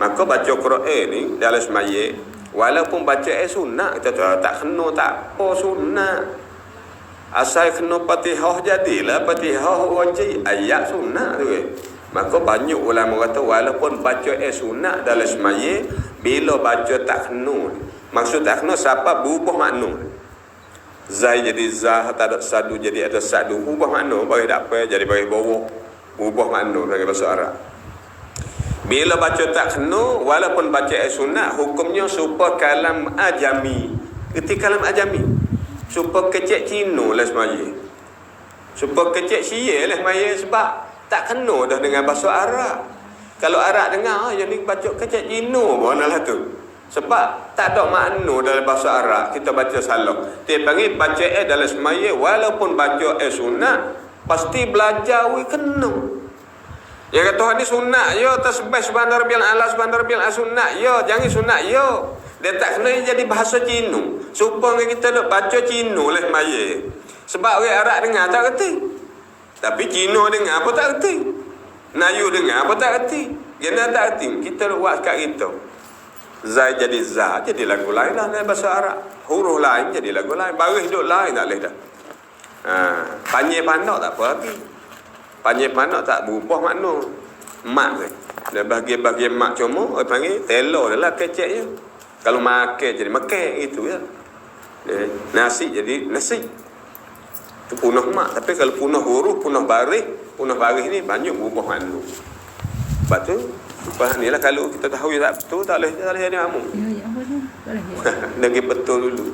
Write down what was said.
Maka baca Quran ni dalam semaya, walaupun baca sunnah, kita tak kena tak apa sunnah. Asal kena Fatihah jadilah Fatihah wajib ayat sunnah tu. Maka banyak ulama kata walaupun baca sunnah dalam semaya, bila baca tak kena. Maksud tak kena siapa berubah makna. Zai jadi zah, tak ada sadu jadi ada sadu, ubah makna, bagi tak apa jadi bagi bawah. Ubah makna bagi bahasa Arab. Bila baca tak kena, walaupun baca sunnah, hukumnya supaya kalam ajami. Ketika kalam ajami, supaya kecek Cina lah semaya. Supaya kecek Sia lah semaya sebab tak kena dah dengan bahasa Arab. Kalau Arab dengar, yang ni baca kecek Cina pun lah tu. Sebab tak ada makna dalam bahasa Arab kita baca salah. Dia panggil baca dalam semaya, walaupun baca sunnah, pasti belajar kena. Dia kata ni sunat yo, tasbih subhana rabbiyal a'la subhana rabbiyal sunnat yo, jangan sunat yo. Dia tak kena jadi bahasa Cina. Supaya kita nak baca Cina lah maya. Sebab orang Arab dengar tak reti. Tapi Cina dengar apa tak reti. Melayu dengar apa tak reti. Dia tak reti. Kita nak buat kat kita. Zai jadi za, jadi lagu lain lah dalam bahasa Arab. Huruf lain jadi lagu lain. Baris duduk lain tak boleh dah. Panjir pandak tak apa lagi. Panjir pandak tak berubah makna. Mak ke. Dan bagi-bagi mak cuma, orang panggil telur dah lah kecek je. Kalau makan jadi makan gitu ya. Nasi jadi nasi. Itu punah mak. Tapi kalau punah huruf, punah baris ni banyak berubah makna. Sebab tu, ni lah kalau kita tahu tak betul, tak boleh jadi makmum. Ya, apa tu? Tak boleh. Lagi betul dulu.